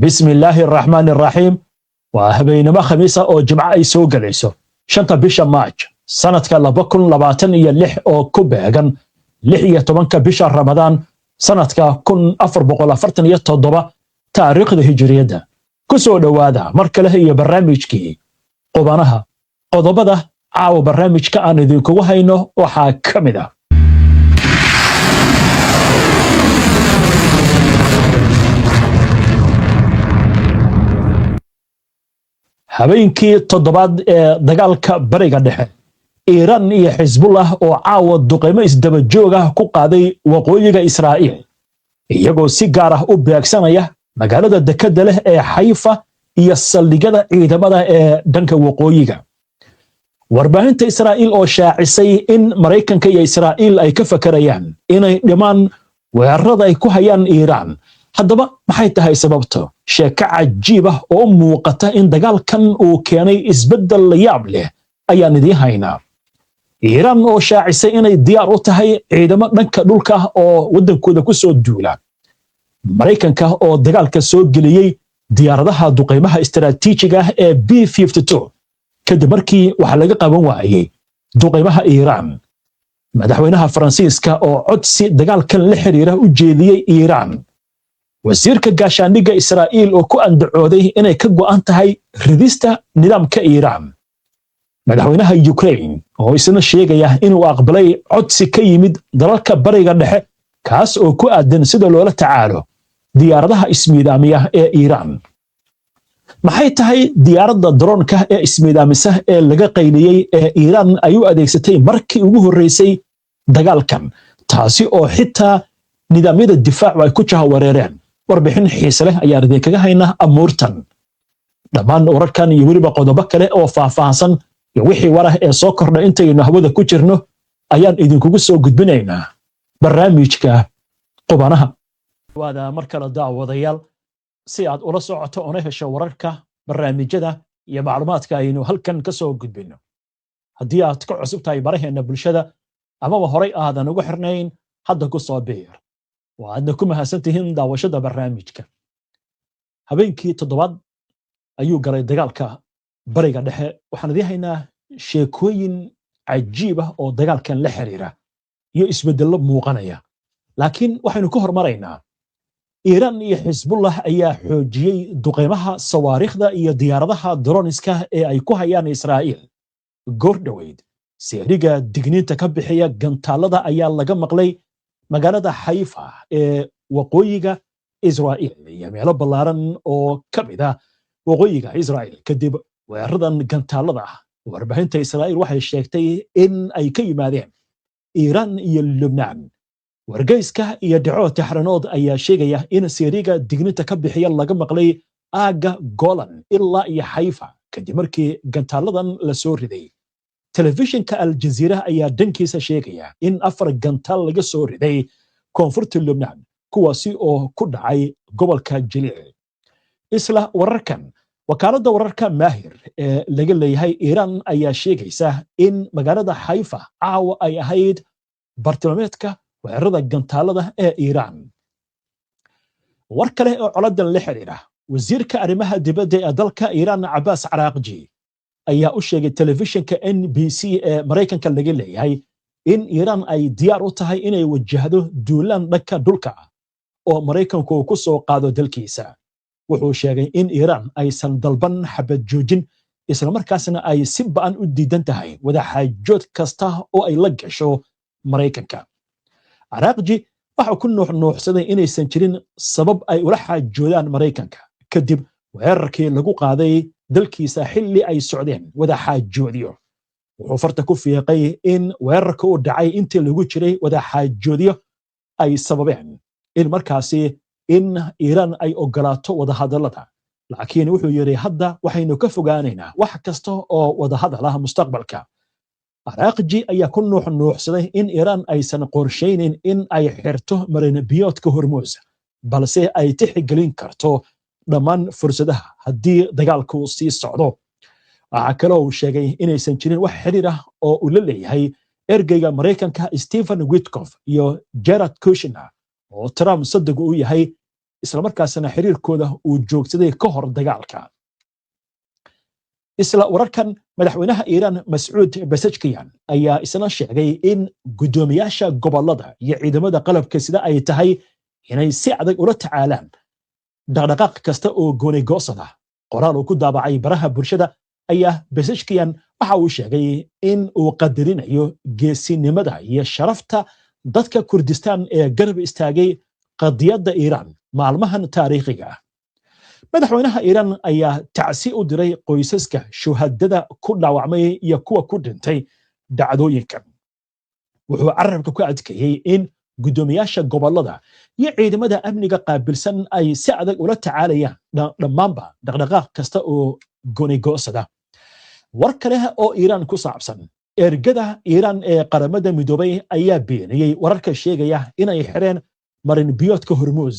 بسم الله الرحمن الرحيم وهبينما خميسة أو جمعة أي سوق ليسو شنطة بيشا ماج سنة كلا بكون لباتن يلح أو كوبهجن لحية تمنك بيشا رمضان سنة كون أفر بقول أفرتن يتضبا تاريخ الهجرية ده كسو دوادا مركله هي برامج كي قبانها قضبدا عاو برامج كأن ذيكو وهينو وحاكمدا habeenkii toddobaad ee dagaalka bariga dhexe Iiraan iyo Xisbullah oo caawa duqeymo isdaba joog ah ku qaaday waqooyiga Israa'iil iyagoo si gaar ah u beegsanaya magaalada dekedda leh ee Haifa iyo saldhigyada ciidamada ee dhanka waqooyiga warbaahinta Israa'iil oo shaacisay in Mareykanka iyo Israa'iil ay ka fakarayaan inay dhimaan weerarada ay ku hayaan Iiraan haddaba maxay tahay sababto sheeko cajiib ah oo muuqata in dagaalkan uu keenay isbeddel la yaab leh ayaan idiin haynaa Iiraan oo shaacisay inay diyaar u tahay ciidamo dhanka dhulka ah oo waddankooda ku soo duula Mareykanka oo dagaalka soo geliyay diyaaradaha duqeymaha istiraatiijiga ah ee B-52 kadib markii waxa laga qaban waayay duqeymaha Iiraan madaxweynaha Faransiiska oo codsi dagaalkan la xiriira u jeediyay Iiraan wasiirka gaashaandhigga Israa'iil oo ku andacooday inay ka go'an tahay ridista nidaamka Iiraan madaxweynaha Ukraine oo isna sheegaya inuu aqbalay codsi ka yimid dalalka bariga dhexe kaas oo ku aadan sida loola tacaalo diyaaradaha ismiidaamiya ee Iiraan maxay tahay diyaaradda droonka ee ismiidaamisa ee laga qayliyay ee Iiraan ay u adeegsatay markii ugu horeysay dagaalkan taasi oo xitaa nidaamyada difaacu ay ku jahawareereen warbixin xiise leh ayaan idinkaga haynaa amuurtan dhammaan wararkan iyo weliba qodobo kale oo faahfaahsan iyo wixii warah ee soo kordha intaynu hawada ku jirno ayaan idinkugu soo gudbinaynaa barnaamijka qubanaha waada mar kale daawadayaal si aad ula socoto ona hesho wararka barnaamijyada iyo macluumaadka aynu halkan ka soo gudbino haddii aad ka cusub tahay baraheena bulshada amaba horay aadan ugu xirnayn hadda ku soo biir waadna ku mahadsantihiin daawashada barnaamijka habeenkii toddobaad ayuu galay dagaalka bariga dhexe waxaan idin haynaa sheekooyin cajiib ah oo dagaalkan la xiriira iyo isbedello muuqanaya laakiin waxaynu ku hormaraynaa Iiraan iyo Xisbullah ayaa xoojiyay duqeymaha sawaariikhda iyo diyaaradaha droniska ee ay ku hayaan Israa'iil goordhaweyd seeriga digniinta ka bixiya gantaalada ayaa laga maqlay magaalada Haifa ee waqooyiga Israa'iil iyo meelo ballaaran oo ka mid ah waqooyiga Israa'iil kadib weeraradan gantaalada warbaahinta Israa'iil waxay sheegtay in ay ka yimaadeen Iiraan iyo Lubnaan wargeyska iyo dhaco taxranood ayaa sheegaya in seeriga digniinta ka bixiya laga maqlay aaga Golan ilaa iyo Haifa kadib markii gantaaladan la soo riday telefishinka Al Jazeera ayaa dhankiisa sheegaya in 4 gantaal laga soo riday koonfurta Lubnaan kuwaasi oo ku dhacay gobolka Jaliil isla wararkan wakaaladda wararka Maahir ee laga leeyahay Iiraan ayaa sheegaysa in magaalada Haifa caawa ay ahayd bartilmaameedka weerarada gantaalada ee Iiraan war kale oo coladan la xiriira wasiirka arrimaha dibadda ee dalka Iiraan Abbas Araghchi ayaa u sheegay telefishinka NBC ee Mareykanka laga leeyahay in Iiraan ay diyaar u tahay inay wajahdo duulaan dhanka dhulka oo Mareykanku ku soo qaado dalkiisa wuxuu sheegay in Iiraan aysan dalban xabad joojin isla markaasna ay si ba'an u diidan tahay wada xaajood kasta oo ay la gasho Mareykanka Araghchi waxa ku nuuxnuuxsaday inaysan jirin sabab ay ula xaajoodaan Mareykanka kadib weerarkii lagu qaaday dalkiisa xilli ay socdeen wada xaajoodiyo wuxuu farta ku fiiqay in weerarka uu dhacay intii lagu jiray wada xaajoodiyo ay sababeen in markaasi in Iiraan ay ogolaato wada hadallada laakiin wuxuu yiri hadda waxaynu ka fogaanaynaa wax kasta oo wada hadalaha mustaqbalka Araghchi ayaa ku nuuxnuuxsaday in Iiraan aysan qorsheynin in ay xirto marin biyoodka Hormuz balse ay tixgelin karto dhammaan fursadaha haddii dagaalku sii socdo waxa kale oo uu sheegay inaysan jirin wax xiriir ah oo uu la leeyahay ergeyga Mareykanka Stephen Witkoff iyo Jared Kushner oo Trump saddex u yahay isla markaasna xiriirkooda uu joogsaday ka hor dagaalka. isla wararkan madaxweynaha Iiraan Mas'uud Pezeshkian ayaa isna sheegay in gudoomiyaasha gobolada iyo ciidamada qalabka sida ay tahay inay si adag ula tacaalaan dhaqdhaqaaq kasta oo gooni goosada. qoraal uu ku daabacay baraha bulshada ayaa Pezeshkian waxa uu sheegay in uu qadarinayo geesinimada iyo sharafta dadka Kurdistaan ee garab istaagay qadiyadda Iiraan maalmahan taariikhiga ah. madaxweynaha Iiraan ayaa tacsi u diray qoysaska shuhadada ku dhaawacmay iyo kuwa ku dhintay dhacdooyinkan. wuxuu carabka ku adkeeyay in gudoomiyaasha gobolada iyo ciidamada amniga qaabilsan ay si adag ula tacaalayaan dhammaanba dhaqdhaqaaq kasta oo gooni goosada. war kale oo Iiraan ku saabsan ergada Iiraan ee qaramada midoobay ayaa beeniyay wararka sheegaya inay xireen marin biyoodka Hormuz,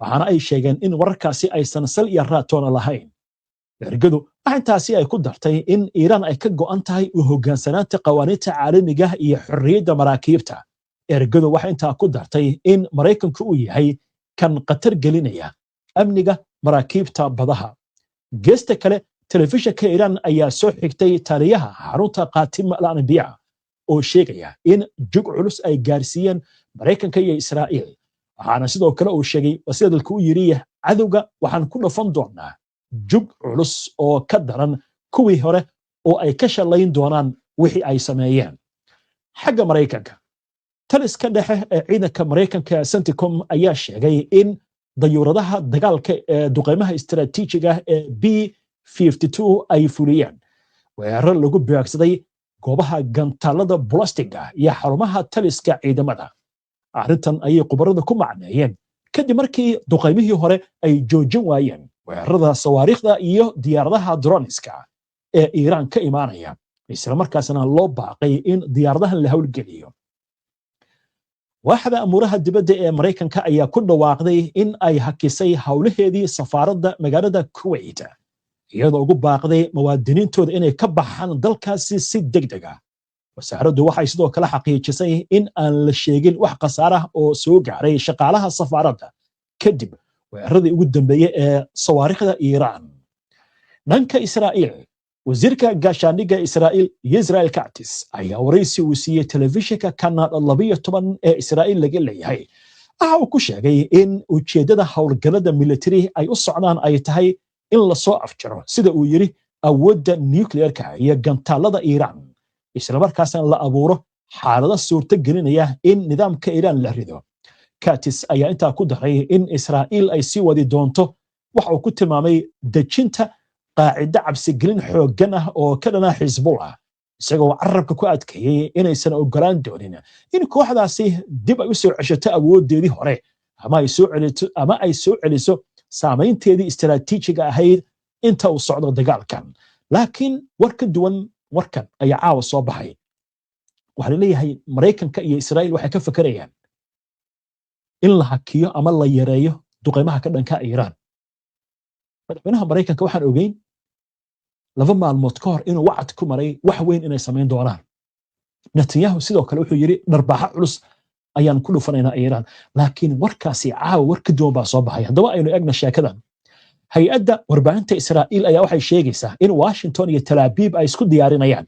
waxaana ay sheegeen in wararkaasi aysan sal iyo raatoona lahayn. ergadu intaasi ay ku dartay in Iiraan ay ka go'an tahay u hoggaansanaanta qawaaniinta caalamiga iyo xorriyadda maraakiibta. ergadu waxa intaa ku dartay in Maraykanku uu yahay kan qatar gelinaya amniga maraakiibta badaha. geesta kale telefishinka Iiraan ayaa soo xigtay taliyaha xarunta Qaatim al-Anbiya oo sheegaya in jug culus ay gaarsiiyeen Maraykanka iyo Israa'iil. waxaana sidoo kale uu sheegay wasiirka uu yiri cadowga waxaan ku dhafan doonaa jug culus oo ka daran kuwii hore oo ay ka shalayn doonaan wixii ay sameeyeen. xagga Maraykanka taliska dhexe ee ciidanka Maraykanka CENTCOM ayaa sheegay in dayuuradaha dagaalka ee duqeymaha istiraatiijiga ee B-52 ay fuliyeen weerar lagu beegsaday goobaha gantaalada balastiga iyo xarumaha taliska ciidamada. arrintan ayay khubaradu ku macneeyeen kadib markii duqeymihii hore ay joojin waayeen weerarada sawaariikhda iyo diyaaradaha droniska ee Iiraan ka imaanaya, isla markaasna loo baaqay in diyaaradahan la hawlgeliyo. waaxda amuuraha dibadda ee Maraykanka ayaa ku dhawaaqday in ay hakisay hawlaheedii safaaradda magaalada Kuwait, iyadoo ugu baaqday muwaadiniintooda inay ka baxaan dalkaasi si degdeg ah. wasaaraddu waxay sidoo kale xaqiijisay in aan la sheegin wax khasaare ah oo soo gaaray shaqaalaha safaaradda kadib weeraradii ugu dambeeyay ee sawaariikhda Iiraan. dhanka Israa'iil, wasiirka gaashaandhigga Israa'iil Yisrael Katz ayaa waraysi uu siiyey telefishinka Kanal 12 ee Israa'iil laga leeyahay. waxa uu ku sheegay in ujeedada howlgallada militari ay u socdaan ay tahay in la soo afjaro sida uu yiri awoodda nuclearka iyo gantaalada Iiraan, isla markaasna la abuuro xaalado suurto gelinaya in nidaamka Iiraan la rido. Katz ayaa intaa ku daray in Israa'iil ay sii wadi doonto waxa uu ku tilmaamay dejinta qaacida cabsigelin xooggan ah oo ka dhana Xisbullah, isagoo carabka ku adkeeyay inaysan ogolaan doonin in kooxdaasi dib ay u soo ceshato awoodeedii hore ama ay soo celiso saameynteedii istiraatiijiga ahayd inta uu socdo dagaalkan. laakiin war ka duwan warkan ayaa caawa soo baxay. waxaa laleeyahay Maraykanka iyo Israa'iil waxay ka fakarayaan in la hakiyo ama la yareeyo duqeymaha ka dhanka Iiraan. madaxweynaha Maraykanka waxaan ogeyn 2 maalmood ka hor inuu wacd ku maray wax weyn inay sameyn doonaan. Netanyahu sidoo kale wuxuu yiri dharbaaxa culus ayaan ku dhufanaynaa Iiraan, laakiin warkaasi caawa war ka duwan baa soo baxay. haddaba aynu eegna sheekadan. hay-adda warbaahinta Israa'iil ayaa waxay sheegaysaa in Washington iyo Tel Aviv ay isku diyaarinayaan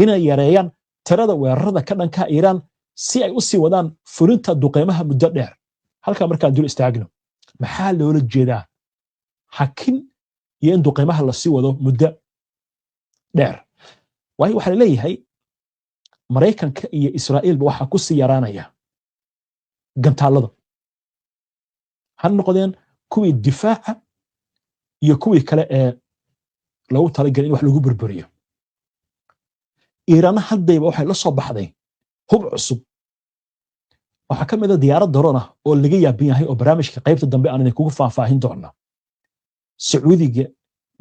inay yareeyaan tirada weerarada ka dhanka Iiraan si ay u sii wadaan fulinta duqeymaha muddo dheer. halka markaan dul istaagno, maxaa loola jeedaa hakin iyo in duqeymaha la sii wado muddo dheer? waayo waxaa leeyahay Maraykanka iyo Israa'iilba waxaa ku sii yaraanaya gantaalada, ha noqdeen kuwii difaaca iyo kuwii kale ee lagu talagalay in wax lagu burburiyo. Iiraan haddayba waxay la soo baxday hub cusub. waxaa ka mid ah diyaarad drone ah oo laga yaabin yahay oo barnaamijka qaybta dambe aan idinkugu faahfaahin doona. Sacuudiga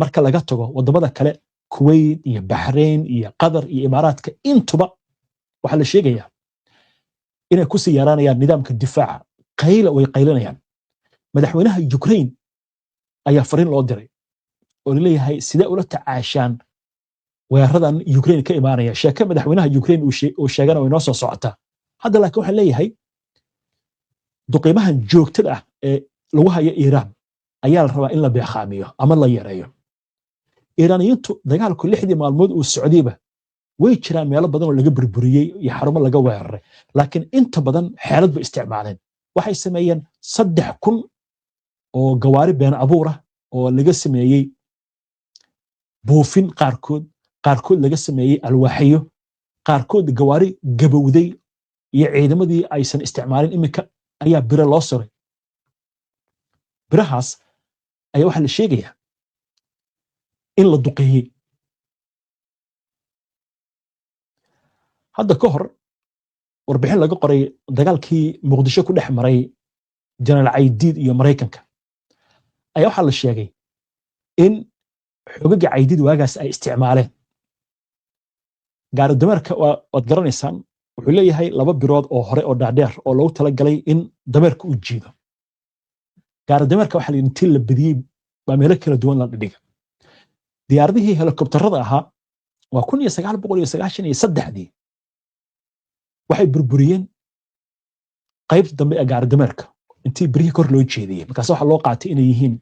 marka laga tago wadamada kale Kuwait iyo Bahrain iyo Qatar iyo Imaaraadka intuba waxaa la sheegayaa inay ku sii yaraanayaan nidaamka difaaca. way qaylinayaan. madaxweynaha Ukraine ayaa fariin loo diray oo leeyahay sidee ula tacaashaan weeraradan Ukraine ka imaanaya. sheeka madaxweynaha Ukraine uu sheegana way noo soo socotaa. hadda laakiin waxaa leeyahay duqeymahan joogtada ah ee lagu hayo Iiraan ayaa la rabaa in la beeqaamiyo ama la yareeyo. Iiraaniyiintu dagaalku 6 maalmood uu socdayba way jiraan meelo badan oo laga burburiyey iyo xarumo laga weeraray, laakiin inta badan xeelad bay isticmaaleen. waxay sameeyeen 3,000 oo gawaari been abuur ah oo laga sameeyey buufin, qaarkood laga sameeyey alwaaxyo, qaarkood gawaari gabowday iyo ciidamadii aysan isticmaalin imika ayaa biro loo suray. birahaas ayaa waxaa la sheegayaa in la duqeeyey. hadda ka hor warbixin laga qoray dagaalkii Muqdisho ku dhex maray General Caydiid iyo Mareykanka ayaa waxaa la sheegay in xogaga Caydiid waagaas ay isticmaaleen gaari dameerka. waad garanaysaan, wuxuu leeyahay 2 birood oo hore oo dhaadheer oo loogu talagalay in dameerka uu jiido. gaari dameerka waxaa la yidhi intii la badiyey baa meelo kala duwan la dhigay. diyaaradihii helikobtarada ahaa waa 1993 waxay burburiyeen qaybta dambe ee gaari dameerka intii birihii kor loo jeediyey. markaas waxaa loo qaatay inay yihiin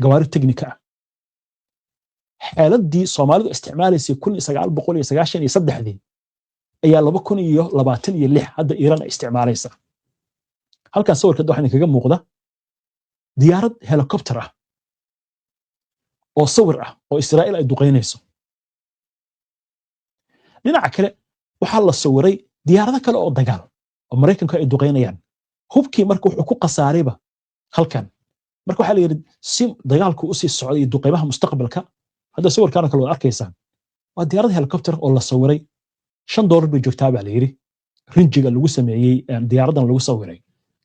gawaari teknika ah. xeeladii Soomaalidu isticmaalaysay 1993 ayaa 2026 hadda Iiraan ay isticmaalaysa. halkan sawirka waxaa kaga muuqda diyaarad helikobtar ah oo sawir ah oo Israa'iil ay duqeynayso. dhinaca kale waxaa la sawiray diyaarado kale oo dagaal oo Mareykanku ay duqeynayaan. hubkii marka wuxuu ku qasaarayba halkan. marka waxaa la yidhi si dagaalku u sii socday duqeymaha mustaqbalka. hadda sawirkan kale waad arkaysaan waa diyaarad helikobtar oo la sawiray. $5 bay joogtaa baa la yidhi rinjiga lagu sameeyey diyaaradan lagu sawiray.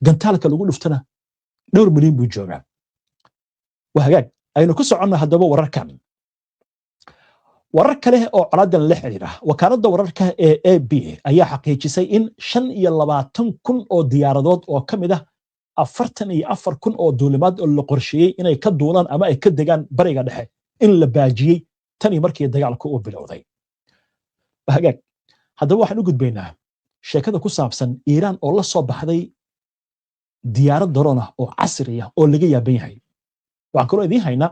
gantaalka lagu dhuftana $2 milyan buu joogaa. waa hagaag aynu ku soconna haddaba wararkan. warar kale oo colaadan la xiriira wakaaladda wararka ee AB ayaa xaqiijisay in 25,000 oo diyaaradood oo ka mid ah 44,000 oo duulimaad oo la qorsheeyey inay ka duulaan ama ay ka degaan bariga dhexe in la baajiyey tani markii dagaalku uu bilowday. hagaag haddaba waxaan u gudbaynaa sheekada ku saabsan Iiraan oo la soo baxday diyaarad drone ah oo casri ah oo laga yaaban yahay. waxaan kaloo idiin haynaa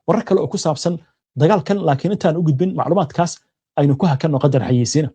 warar kale oo ku saabsan dagaalkan, laakiin intaan u gudbin macluumaadkaas aynu ku hakanno qadar xayeysiina.